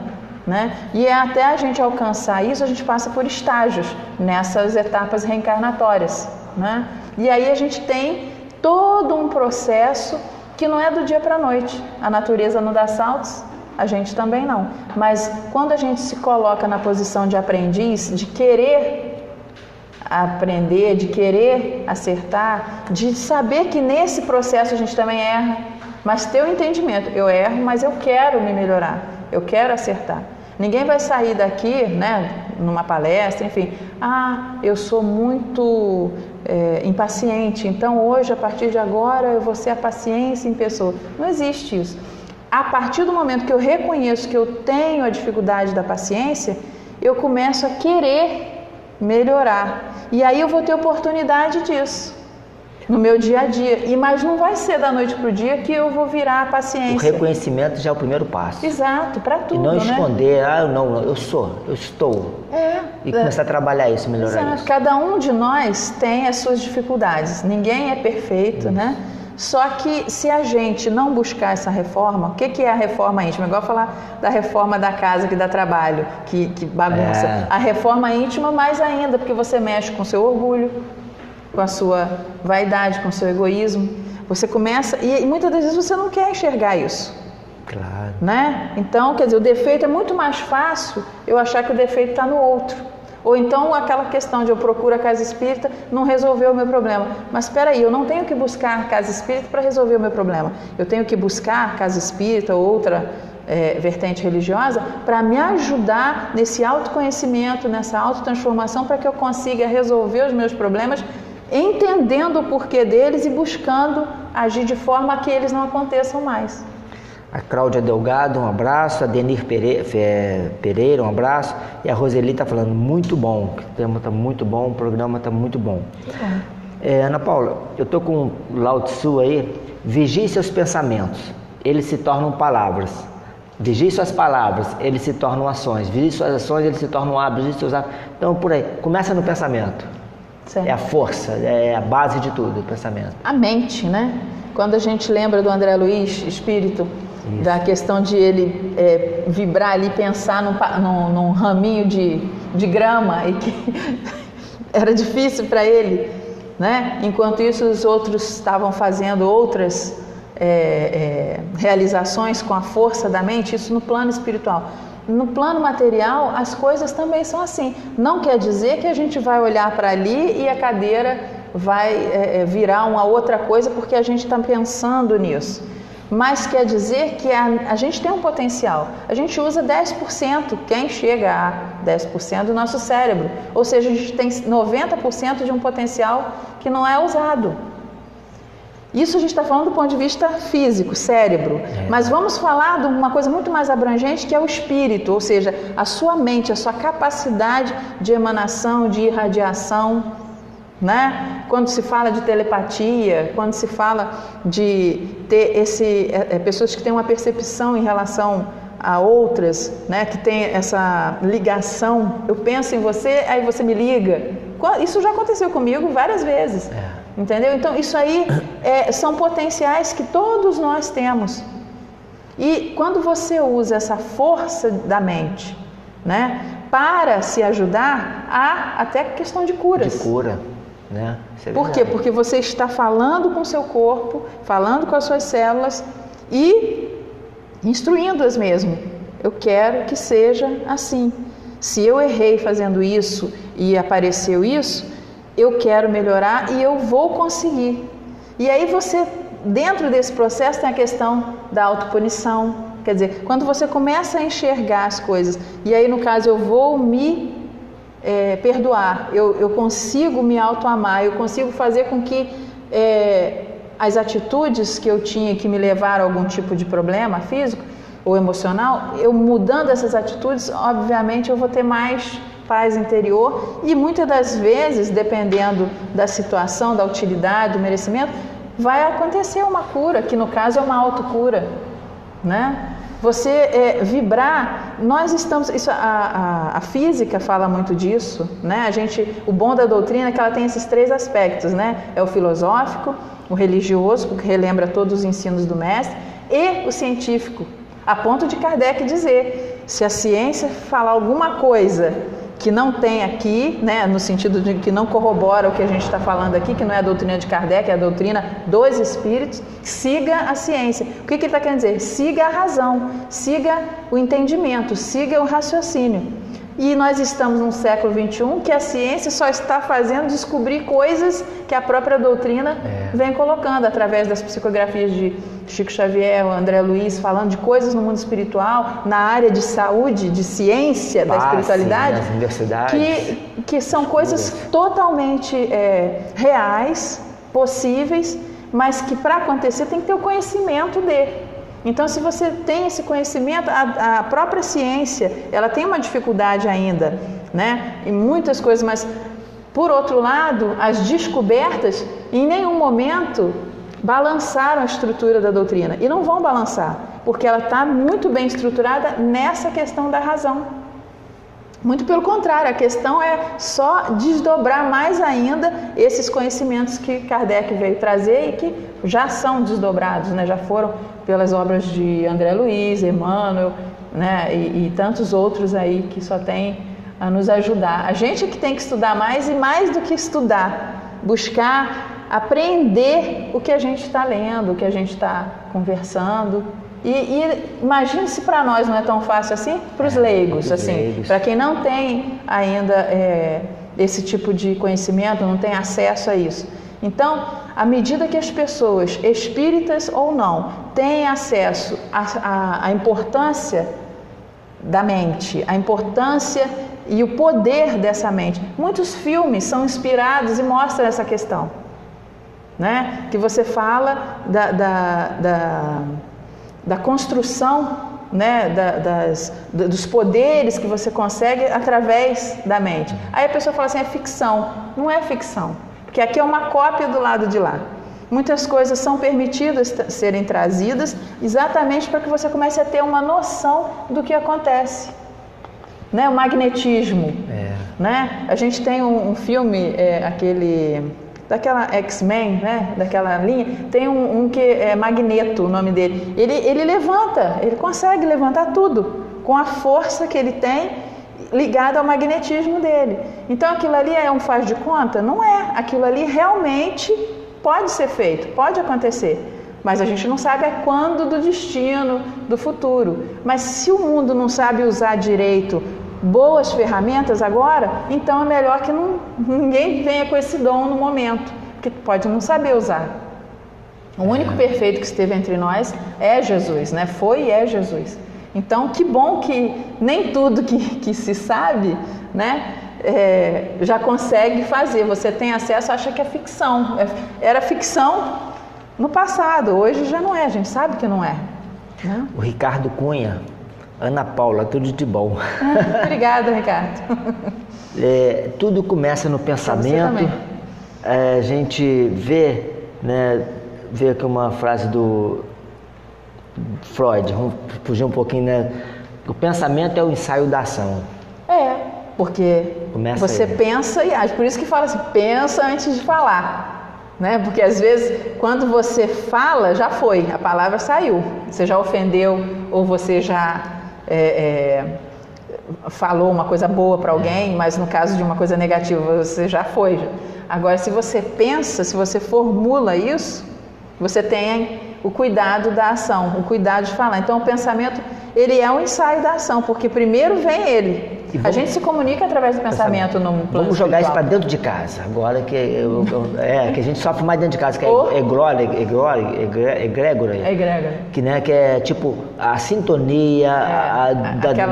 né? E até a gente alcançar isso, a gente passa por estágios nessas etapas reencarnatórias, né? E aí a gente tem todo um processo que não é do dia para a noite. A natureza não dá saltos, a gente também não. Mas quando a gente se coloca na posição de aprendiz, de querer aprender, de querer acertar, de saber que nesse processo a gente também erra, mas ter o entendimento, eu erro, mas eu quero me melhorar, eu quero acertar. Ninguém vai sair daqui, né, numa palestra, enfim, eu sou muito impaciente, então hoje, a partir de agora, eu vou ser a paciência em pessoa. Não existe isso. A partir do momento que eu reconheço que eu tenho a dificuldade da paciência, eu começo a querer melhorar. E aí eu vou ter oportunidade disso no meu dia a dia. Mas não vai ser da noite para o dia que eu vou virar a paciência. O reconhecimento já é o primeiro passo. Exato, para tudo, e não esconder, né? eu estou. E começar a trabalhar isso, melhorar Exato. isso. Cada um de nós tem as suas dificuldades. Ninguém é perfeito, né? Só que se a gente não buscar essa reforma, o que é a reforma íntima? Igual falar da reforma da casa que dá trabalho, que bagunça. A reforma íntima mais ainda, porque você mexe com o seu orgulho, com a sua vaidade, com o seu egoísmo. Você começa, e muitas das vezes você não quer enxergar isso. Claro. Né? Então, quer dizer, o defeito é muito mais fácil eu achar que o defeito está no outro. Ou então aquela questão de eu procuro a casa espírita não resolveu o meu problema. Mas espera aí, eu não tenho que buscar a casa espírita para resolver o meu problema. Eu tenho que buscar a casa espírita ou outra vertente religiosa para me ajudar nesse autoconhecimento, nessa autotransformação, para que eu consiga resolver os meus problemas, entendendo o porquê deles e buscando agir de forma a que eles não aconteçam mais. A Cláudia Delgado, um abraço. A Denir Pereira, um abraço. E a Roseli está falando, muito bom. O tema está muito bom, o programa está muito bom. Ana Paula, eu estou com o Lao Tzu aí. Vigie seus pensamentos, eles se tornam palavras. Vigie suas palavras, eles se tornam ações. Vigie suas ações, eles se tornam hábitos. Vigie seus hábitos. Então, por aí, começa no pensamento. Certo. É a força, é a base de tudo, o pensamento. A mente, né? Quando a gente lembra do André Luiz, espírito, isso, da questão de ele vibrar ali, pensar num raminho de grama e que era difícil para ele, né? Enquanto isso os outros estavam fazendo outras realizações com a força da mente, isso no plano espiritual. No plano material, as coisas também são assim. Não quer dizer que a gente vai olhar para ali e a cadeira vai virar uma outra coisa porque a gente está pensando nisso. Mas quer dizer que a gente tem um potencial. A gente usa 10%, quem chega a 10% do nosso cérebro. Ou seja, a gente tem 90% de um potencial que não é usado. Isso a gente está falando do ponto de vista físico, cérebro. Mas vamos falar de uma coisa muito mais abrangente, que é o espírito. Ou seja, a sua mente, a sua capacidade de emanação, de irradiação, né? Quando se fala de telepatia, quando se fala de ter pessoas que têm uma percepção em relação a outras, né? Que tem essa ligação, eu penso em você, aí você me liga. Isso já aconteceu comigo várias vezes, entendeu? Então isso aí são potenciais que todos nós temos. E quando você usa essa força da mente, né? para se ajudar a até questão de curas. De cura, né? Por quê? Porque você está falando com o seu corpo, falando com as suas células e instruindo-as mesmo. Eu quero que seja assim. Se eu errei fazendo isso e apareceu isso, eu quero melhorar e eu vou conseguir. E aí você, dentro desse processo, tem a questão da autopunição. Quer dizer, quando você começa a enxergar as coisas, e aí no caso eu vou me perdoar, eu consigo me autoamar, eu consigo fazer com que as atitudes que eu tinha que me levaram a algum tipo de problema físico ou emocional, eu mudando essas atitudes, obviamente eu vou ter mais paz interior e muitas das vezes, dependendo da situação, da utilidade, do merecimento, vai acontecer uma cura, que no caso é uma autocura, né? Você vibrar, nós estamos, isso, a física fala muito disso, né? O bom da doutrina é que ela tem esses 3 aspectos, né? É o filosófico, o religioso, porque relembra todos os ensinos do mestre, e o científico, a ponto de Kardec dizer, se a ciência falar alguma coisa que não tem aqui, né, no sentido de que não corrobora o que a gente está falando aqui, que não é a doutrina de Kardec, é a doutrina dos espíritos, siga a ciência. O que ele está querendo dizer? Siga a razão, siga o entendimento, siga o raciocínio. E nós estamos num século XXI que a ciência só está fazendo descobrir coisas que a própria doutrina vem colocando, através das psicografias de Chico Xavier, o André Luiz, falando de coisas no mundo espiritual, na área de saúde, de ciência, da espiritualidade, nas universidades, que são coisas totalmente reais, possíveis, mas que para acontecer tem que ter o conhecimento de. Então, se você tem esse conhecimento, a própria ciência, ela tem uma dificuldade ainda, né? Em muitas coisas, mas, por outro lado, as descobertas, em nenhum momento, balançaram a estrutura da doutrina. E não vão balançar, porque ela está muito bem estruturada nessa questão da razão. Muito pelo contrário, a questão é só desdobrar mais ainda esses conhecimentos que Kardec veio trazer e que já são desdobrados, né? Já foram pelas obras de André Luiz, Emmanuel, né? E tantos outros aí que só tem a nos ajudar. A gente que tem que estudar mais e mais do que estudar, buscar aprender o que a gente está lendo, o que a gente está conversando. E imagine se para nós não é tão fácil assim, para os leigos, assim, para quem não tem ainda esse tipo de conhecimento, não tem acesso a isso. Então, à medida que as pessoas, espíritas ou não, têm acesso à importância da mente, a importância e o poder dessa mente, muitos filmes são inspirados e mostram essa questão, né? Que você fala da construção, né, dos poderes que você consegue através da mente. Aí a pessoa fala assim, é ficção. Não é ficção, porque aqui é uma cópia do lado de lá. Muitas coisas são permitidas serem trazidas exatamente para que você comece a ter uma noção do que acontece. Né? O magnetismo. Né? A gente tem um filme, daquela X-Men, né? Daquela linha, tem um que é Magneto, o nome dele. Ele levanta, ele consegue levantar tudo com a força que ele tem ligada ao magnetismo dele. Então aquilo ali é um faz de conta? Não é. Aquilo ali realmente pode ser feito, pode acontecer. Mas a gente não sabe quando do destino, do futuro. Mas se o mundo não sabe usar direito boas ferramentas agora, então é melhor que ninguém venha com esse dom no momento, porque pode não saber usar. O único perfeito que esteve entre nós é Jesus, né? Foi e é Jesus. Então, que bom que nem tudo que se sabe, né, já consegue fazer. Você tem acesso, acha que é ficção. Era ficção no passado, hoje já não é, a gente sabe que não é. Né? O Ricardo Cunha, Ana Paula, tudo de bom. Obrigada, Ricardo. Tudo começa no pensamento. A gente vê aqui uma frase do Freud, vamos fugir um pouquinho, né? O pensamento é o ensaio da ação. Porque começa você pensa e age. Por isso que fala assim, pensa antes de falar. Né? Porque às vezes, quando você fala, já foi, a palavra saiu. Você já ofendeu ou você já falou uma coisa boa para alguém, mas no caso de uma coisa negativa você já foi. Agora, se você pensa, se você formula isso, você tem o cuidado da ação, o cuidado de falar. Então, o pensamento, ele é um ensaio da ação, porque primeiro vem ele. A gente se comunica através do pensamento no plano Vamos jogar espiritual. isso para dentro de casa, agora que que a gente sofre mais dentro de casa, que é egrégora, que, né, que é tipo a sintonia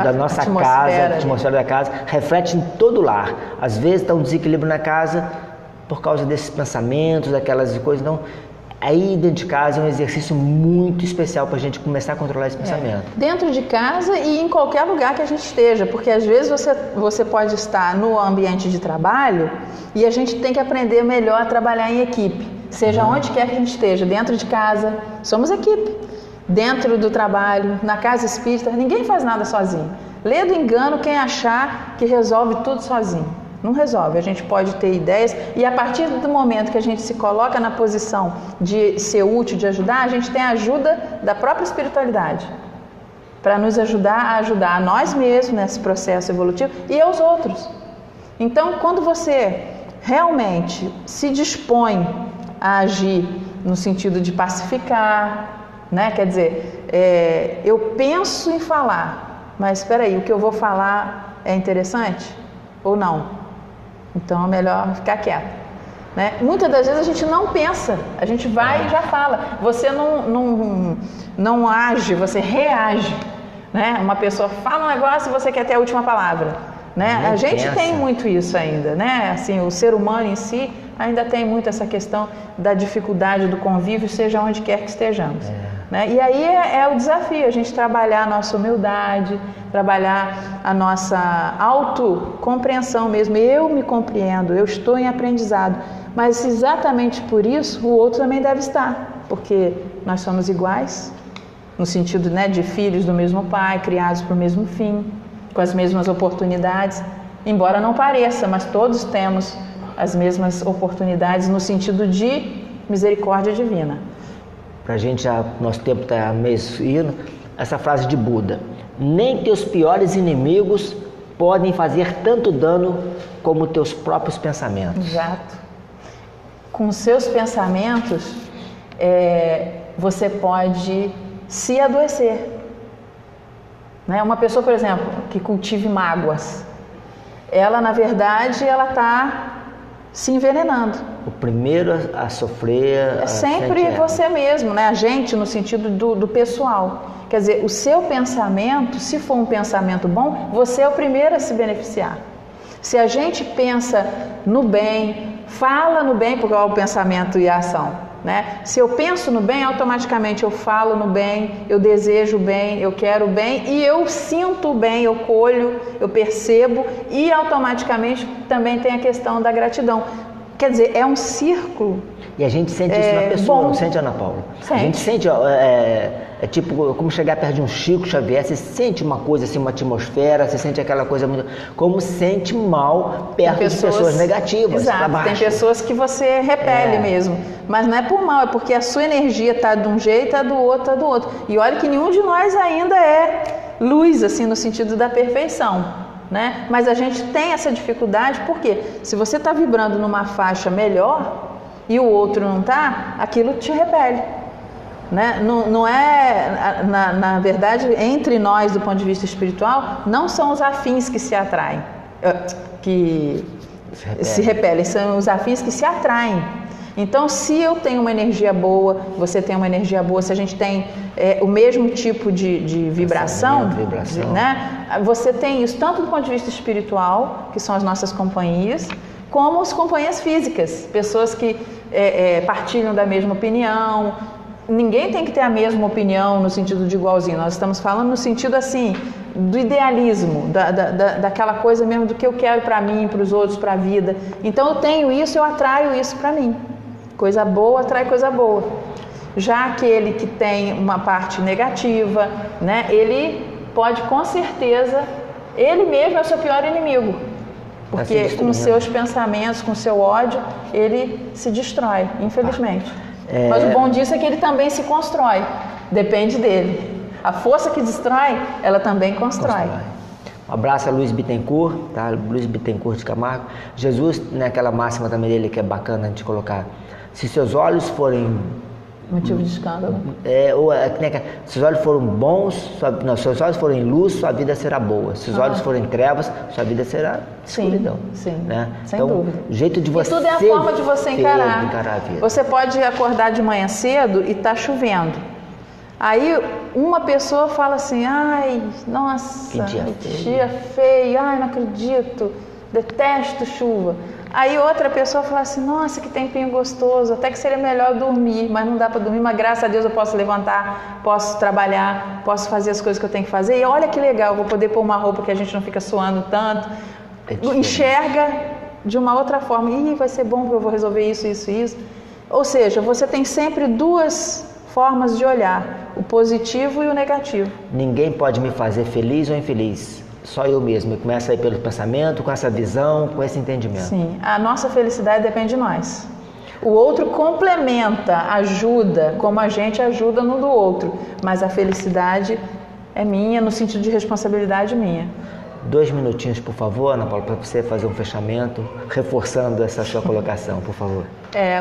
da nossa casa, a atmosfera da casa, reflete em todo o lar. Às vezes está um desequilíbrio na casa por causa desses pensamentos, daquelas coisas, então... Aí dentro de casa é um exercício muito especial para a gente começar a controlar esse pensamento. Dentro de casa e em qualquer lugar que a gente esteja, porque às vezes você pode estar no ambiente de trabalho e a gente tem que aprender melhor a trabalhar em equipe, seja onde quer que a gente esteja, dentro de casa, somos equipe, dentro do trabalho, na casa espírita, ninguém faz nada sozinho. Lê do engano quem achar que resolve tudo sozinho. Não resolve, a gente pode ter ideias e a partir do momento que a gente se coloca na posição de ser útil, de ajudar, a gente tem a ajuda da própria espiritualidade para nos ajudar a nós mesmos nesse processo evolutivo e aos outros. Então, quando você realmente se dispõe a agir no sentido de pacificar, né? Quer dizer, eu penso em falar, mas espera aí, o que eu vou falar é interessante ou não? Então é melhor ficar quieto, né? Muitas das vezes a gente não pensa, a gente vai e já fala. Você não age, você reage, né? Uma pessoa fala um negócio e você quer ter a última palavra, né? A gente tem muito isso ainda, né? Assim, o ser humano em si ainda tem muito essa questão da dificuldade do convívio, seja onde quer que estejamos. Né? E aí é o desafio, a gente trabalhar a nossa humildade, trabalhar a nossa autocompreensão mesmo. Eu me compreendo, eu estou em aprendizado, mas exatamente por isso o outro também deve estar, porque nós somos iguais, no sentido, né, de filhos do mesmo pai, criados para o mesmo fim, com as mesmas oportunidades, embora não pareça, mas todos temos as mesmas oportunidades no sentido de misericórdia divina. Pra gente, nosso tempo está meio indo, essa frase de Buda: nem teus piores inimigos podem fazer tanto dano como teus próprios pensamentos. Exato. Com seus pensamentos, você pode se adoecer. Né? Uma pessoa, por exemplo, que cultive mágoas, ela, na verdade, ela está se envenenando. O primeiro a sofrer... É sempre você mesmo, né? A gente, no sentido do pessoal. Quer dizer, o seu pensamento, se for um pensamento bom, você é o primeiro a se beneficiar. Se a gente pensa no bem, fala no bem, porque é o pensamento e a ação, né? Se eu penso no bem, automaticamente eu falo no bem, eu desejo o bem, eu quero o bem e eu sinto o bem, eu colho, eu percebo e automaticamente também tem a questão da gratidão. Quer dizer, é um círculo. E a gente sente isso na pessoa, bom. Não sente, Ana Paula? Sente. A gente sente, é tipo como chegar perto de um Chico Xavier, você sente uma coisa assim, uma atmosfera, você sente aquela coisa muito... Como sente mal perto de pessoas negativas. Exato, tem pessoas que você repele mesmo. Mas não é por mal, é porque a sua energia está de um jeito, a do outro está do outro. E olha que nenhum de nós ainda é luz, assim, no sentido da perfeição. Né? Mas a gente tem essa dificuldade porque se você está vibrando numa faixa melhor e o outro não está, aquilo te repele. Né? Não é, na verdade, entre nós, do ponto de vista espiritual, não são os afins que se atraem, que se repelem, são os afins que se atraem. Então, se eu tenho uma energia boa, você tem uma energia boa, se a gente tem o mesmo tipo de vibração, né? Você tem isso tanto do ponto de vista espiritual, que são as nossas companhias, como as companhias físicas, pessoas que partilham da mesma opinião. Ninguém tem que ter a mesma opinião no sentido de igualzinho, nós estamos falando no sentido assim, do idealismo, daquela coisa mesmo do que eu quero para mim, para os outros, para a vida. Então eu tenho isso, eu atraio isso para mim. Coisa boa atrai coisa boa. Já aquele que tem uma parte negativa, né, ele pode com certeza, ele mesmo é o seu pior inimigo. Porque com seus pensamentos, com seu ódio, ele se destrói, infelizmente. Mas o bom disso é que ele também se constrói, depende dele. A força que destrói, ela também constrói. Um abraço a Luiz Bittencourt, tá? Luiz Bittencourt de Camargo. Jesus, né, aquela máxima também dele que é bacana a gente colocar. Se seus olhos forem... Motivo de escândalo. Se os olhos forem bons, se os olhos forem luz, sua vida será boa. Se os olhos forem trevas, sua vida será escuridão. Sim, né? Sem então, dúvida. O jeito de você... E tudo é a forma de você encarar a vida. Você pode acordar de manhã cedo e tá chovendo. Aí uma pessoa fala assim, ai, nossa, que dia feio, ai, não acredito, detesto chuva. Aí outra pessoa fala assim, nossa, que tempinho gostoso, até que seria melhor dormir, mas não dá para dormir, mas graças a Deus eu posso levantar, posso trabalhar, posso fazer as coisas que eu tenho que fazer. E olha que legal, vou poder pôr uma roupa que a gente não fica suando tanto. Enxerga de uma outra forma, ih, vai ser bom porque eu vou resolver isso, isso, isso. Ou seja, você tem sempre duas formas de olhar, o positivo e o negativo. Ninguém pode me fazer feliz ou infeliz. Só eu mesmo. Começa aí pelo pensamento, com essa visão, com esse entendimento. Sim, a nossa felicidade depende de nós. O outro complementa, ajuda, como a gente ajuda no do outro. Mas a felicidade é minha, no sentido de responsabilidade minha. 2 minutinhos, por favor, Ana Paula, para você fazer um fechamento, reforçando essa sua colocação, por favor.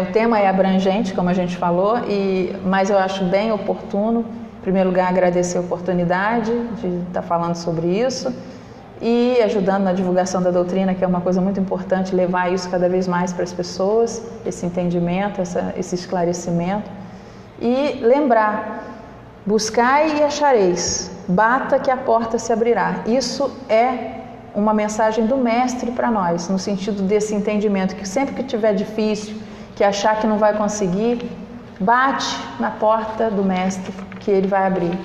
O tema é abrangente, como a gente falou, mas eu acho bem oportuno. Em primeiro lugar, agradecer a oportunidade de estar falando sobre isso e ajudando na divulgação da doutrina, que é uma coisa muito importante, levar isso cada vez mais para as pessoas, esse entendimento, esse esclarecimento. E lembrar, buscai e achareis, bata que a porta se abrirá. Isso é uma mensagem do Mestre para nós, no sentido desse entendimento, que sempre que tiver difícil, que achar que não vai conseguir, bate na porta do Mestre, que ele vai abrir.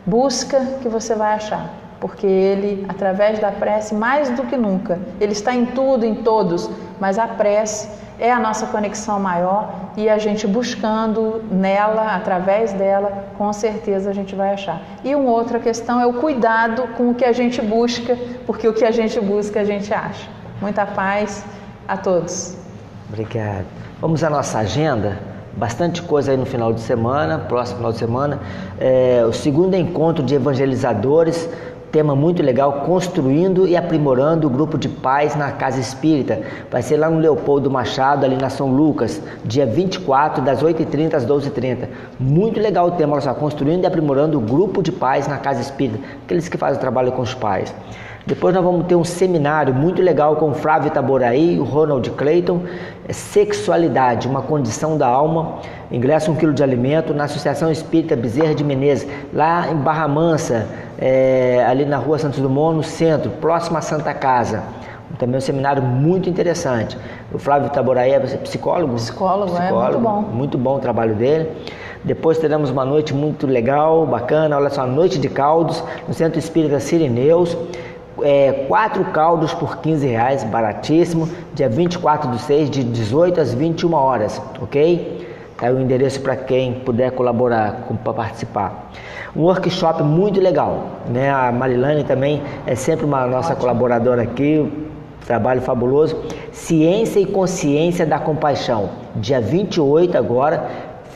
Busca que você vai achar, porque ele, através da prece, mais do que nunca, ele está em tudo, em todos, mas a prece é a nossa conexão maior e a gente buscando nela, através dela, com certeza a gente vai achar. E uma outra questão é o cuidado com o que a gente busca, porque o que a gente busca a gente acha. Muita paz a todos. Obrigado. Vamos à nossa agenda. Bastante coisa aí no final de semana, próximo final de semana. O segundo encontro de evangelizadores, tema muito legal, construindo e aprimorando o grupo de paz na Casa Espírita. Vai ser lá no Leopoldo Machado, ali na São Lucas, dia 24, das 8h30 às 12h30. Muito legal o tema, olha só, construindo e aprimorando o grupo de paz na Casa Espírita, aqueles que fazem o trabalho com os pais. Depois nós vamos ter um seminário muito legal com o Flávio Itaboraí e o Ronald Clayton, Sexualidade, uma condição da alma, ingresso 1 quilo de alimento, na Associação Espírita Bezerra de Menezes, lá em Barra Mansa, ali na Rua Santos Dumont, no centro, próximo à Santa Casa. Também um seminário muito interessante. O Flávio Itaboraí é psicólogo? Psicólogo, muito bom. Muito bom o trabalho dele. Depois teremos uma noite muito legal, bacana, olha só, Noite de Caldos, no Centro Espírita Sirineus. 4 caldos por R$15, baratíssimo, dia 24/6, de 18 às 21 horas, ok? Tá aí o endereço para quem puder colaborar, para participar. Um workshop muito legal, né? A Marilane também é sempre uma nossa colaboradora aqui, trabalho fabuloso. Ciência e Consciência da Compaixão, dia 28 agora,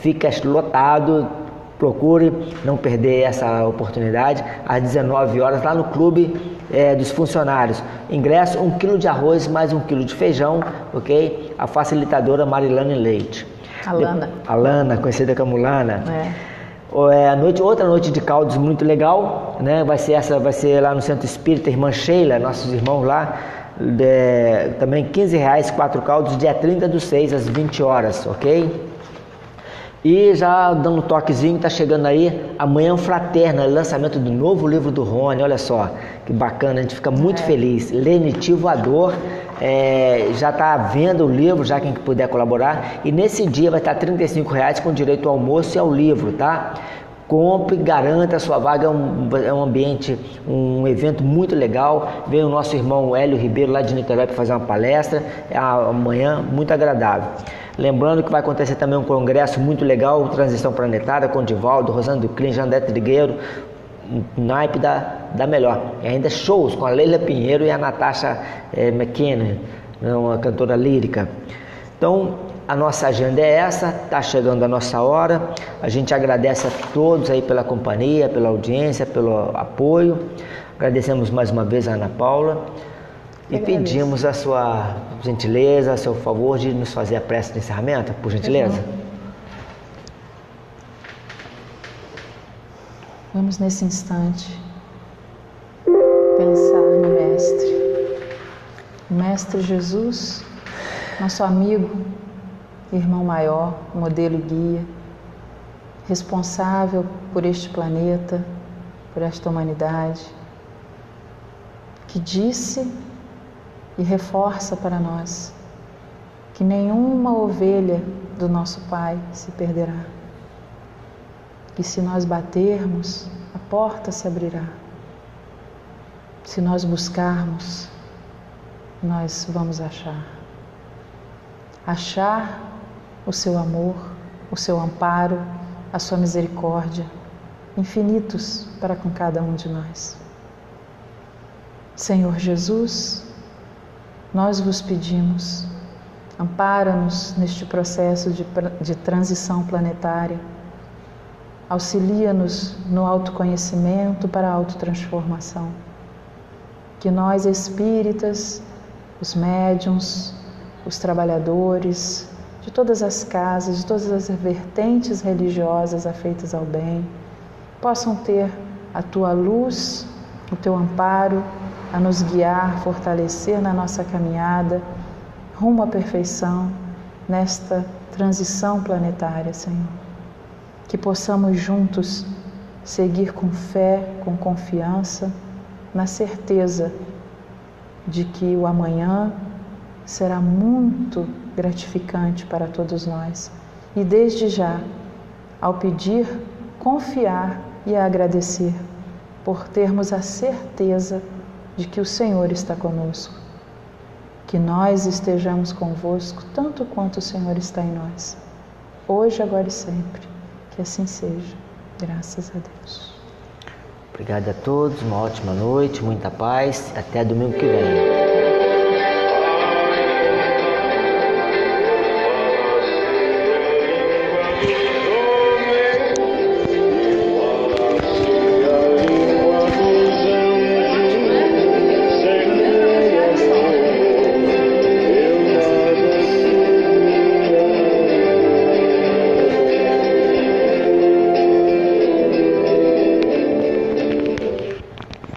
fica lotado. Procure não perder essa oportunidade, às 19 horas, lá no Clube dos Funcionários. Ingresso, 1 quilo de arroz mais 1 quilo de feijão, ok? A facilitadora Marilane Leite. Alana, conhecida como Lana. Outra noite de caldos muito legal, né? Vai ser lá no Centro Espírita Irmã Sheila, nossos irmãos lá. Também R$15, 4 caldos, dia 30/6, às 20 horas, ok? E já dando um toquezinho, tá chegando aí amanhã Fraterna, lançamento do novo livro do Rony, olha só, que bacana, a gente fica muito feliz. Lenitivo a Dor, já está à venda o livro, já quem puder colaborar, e nesse dia vai estar R$35 com direito ao almoço e ao livro, tá? Compre, garanta a sua vaga, é um ambiente, um evento muito legal. Vem o nosso irmão Hélio Ribeiro lá de Niterói para fazer uma palestra, amanhã, muito agradável. Lembrando que vai acontecer também um congresso muito legal, Transição Planetária, com Divaldo, Rosana Duclin, Jandé Trigueiro, naipe da melhor. E ainda shows com a Leila Pinheiro e a Natasha McKinnon, uma cantora lírica. Então, a nossa agenda é essa, está chegando a nossa hora. A gente agradece a todos aí pela companhia, pela audiência, pelo apoio. Agradecemos mais uma vez a Ana Paula e pedimos a sua gentileza, a seu favor de nos fazer a prece de encerramento, por gentileza. Vamos nesse instante pensar no Mestre. O Mestre Jesus, nosso amigo, irmão maior, modelo e guia, responsável por este planeta, por esta humanidade, que disse e reforça para nós que nenhuma ovelha do nosso Pai se perderá. Que se nós batermos, a porta se abrirá. Se nós buscarmos, nós vamos achar. Achar o seu amor, o seu amparo, a sua misericórdia, infinitos para com cada um de nós. Senhor Jesus, nós vos pedimos, ampara-nos neste processo de transição planetária, auxilia-nos no autoconhecimento para a autotransformação. Que nós espíritas, os médiuns, os trabalhadores de todas as casas, de todas as vertentes religiosas afeitas ao bem, possam ter a tua luz, o teu amparo a nos guiar, fortalecer na nossa caminhada rumo à perfeição nesta transição planetária, Senhor. Que possamos juntos seguir com fé, com confiança, na certeza de que o amanhã será muito gratificante para todos nós. E desde já, ao pedir, confiar e agradecer por termos a certeza de que o Senhor está conosco. Que nós estejamos convosco tanto quanto o Senhor está em nós, hoje, agora e sempre. Que assim seja. Graças a Deus. Obrigado a todos, uma ótima noite, muita paz. Até domingo que vem.